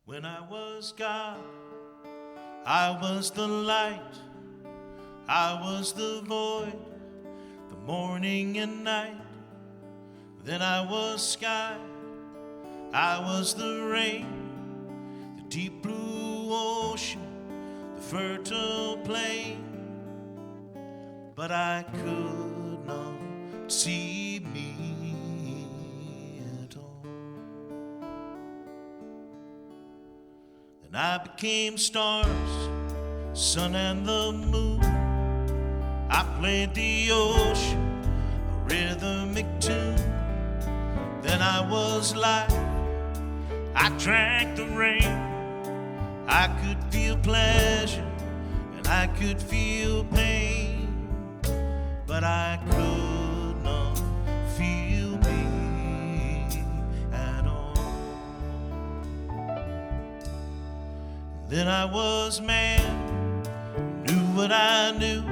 When I was God, I was the light, I was the void, the morning and night. Then I was sky, I was the rain, the deep blue ocean, the fertile plain. But I could not see me at all. Then I became stars, sun and the moon. I played the ocean a rhythmic tune. Then I was light, I drank the rain. I could feel pleasure and I could feel pain. But I could not feel me at all. Then I was man, knew what I knew.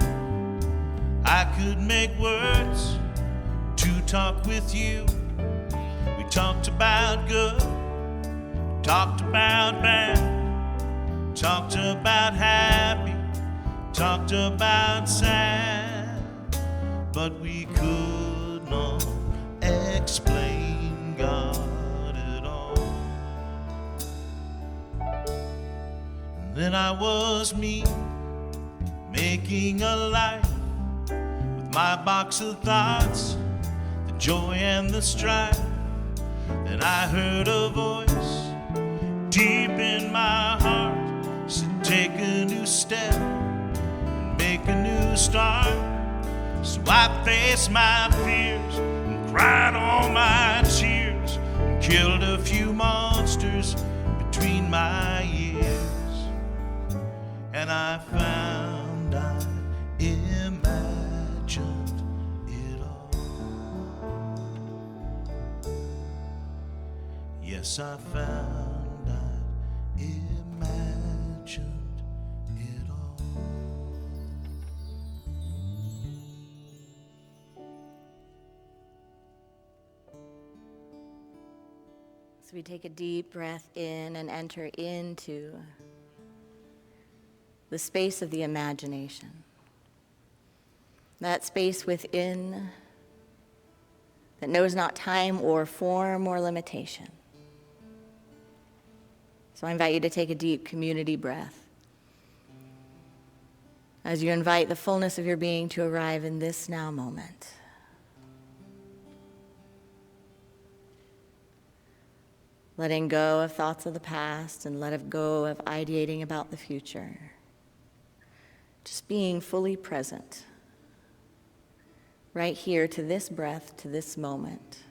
I could make words to talk with you. We talked about good, talked about bad, talked about happy, talked about sad. But we could not explain God at all. And then I was me, making a life with my box of thoughts, the joy and the strife. Then I heard a voice deep in my heart, said take a new step and make a new start. So I faced my fears and cried all my tears and killed a few monsters between my ears. And I found I imagined it all. Yes, I found I imagined it all. So we take a deep breath in and enter into the space of the imagination. That space within that knows not time or form or limitation. So I invite you to take a deep community breath as you invite the fullness of your being to arrive in this now moment. Letting go of thoughts of the past and letting go of ideating about the future. Just being fully present, right here to this breath, to this moment.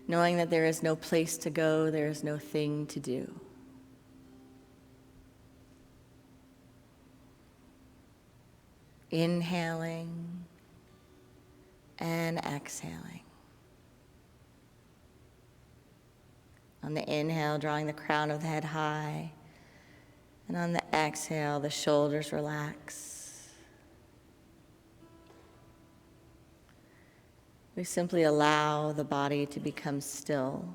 Knowing that there is no place to go, there is no thing to do. Inhaling and exhaling. On the inhale, drawing the crown of the head high. And on the exhale, the shoulders relax. We simply allow the body to become still.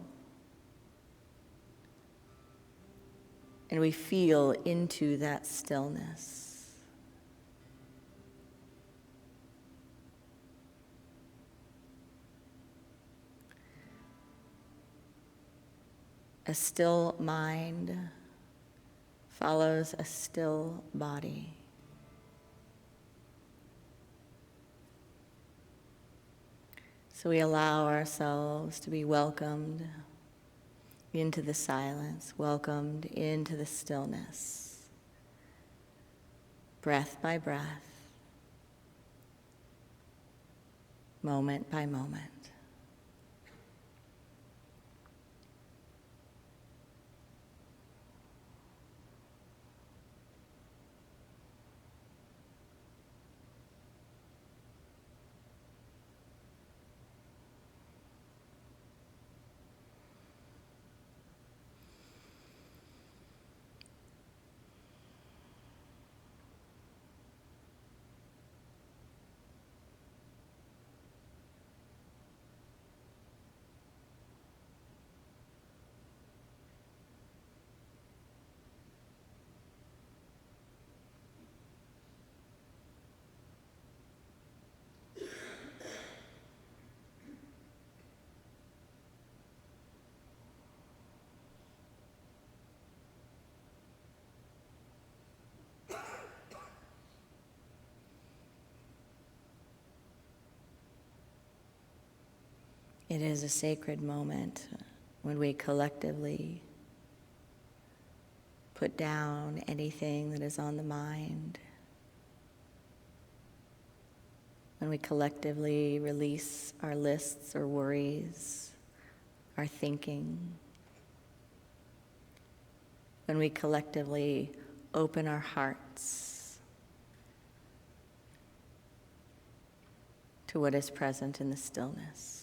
And we feel into that stillness. A still mind follows a still body. So we allow ourselves to be welcomed into the silence, welcomed into the stillness, breath by breath, moment by moment. It is a sacred moment when we collectively put down anything that is on the mind, when we collectively release our lists or worries, our thinking, when we collectively open our hearts to what is present in the stillness.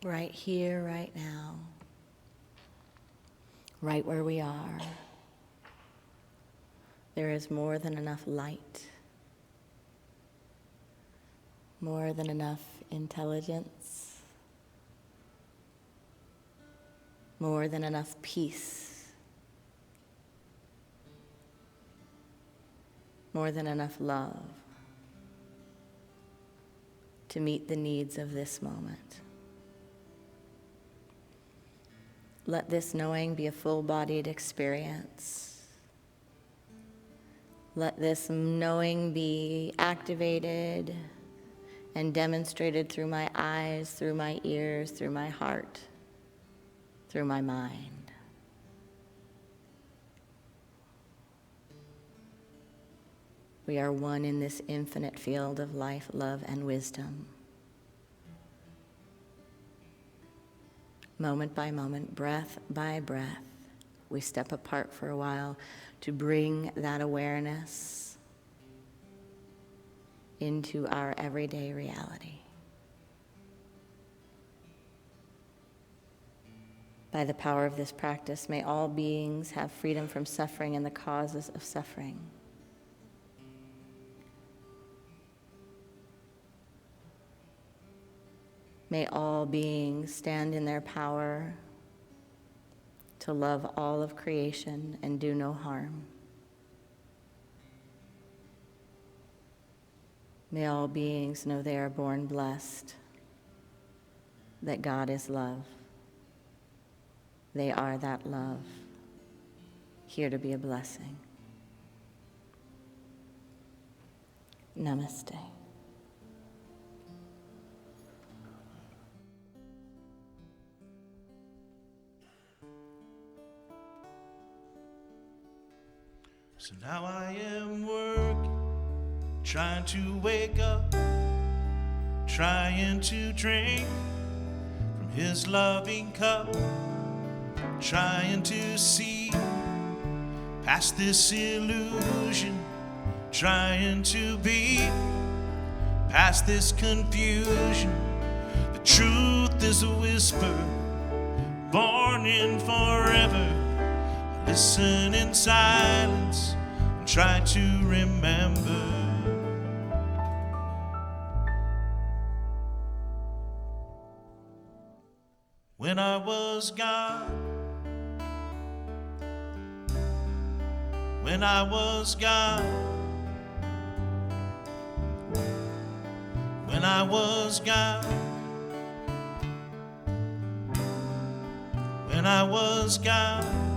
Right here, right now, right where we are, there is more than enough light, more than enough intelligence, more than enough peace, more than enough love to meet the needs of this moment. Let this knowing be a full-bodied experience. Let this knowing be activated and demonstrated through my eyes, through my ears, through my heart, through my mind. We are one in this infinite field of life, love, and wisdom. Moment by moment, breath by breath, we step apart for a while to bring that awareness into our everyday reality. By the power of this practice, may all beings have freedom from suffering and the causes of suffering. May all beings stand in their power to love all of creation and do no harm. May all beings know they are born blessed, that God is love. They are that love, here to be a blessing. Namaste. So now I am working, trying to wake up, trying to drink from his loving cup, trying to see past this illusion, trying to be past this confusion. The truth is a whisper, born in forever. Listen in silence and try to remember. When I was gone, when I was gone, when I was gone, when I was gone.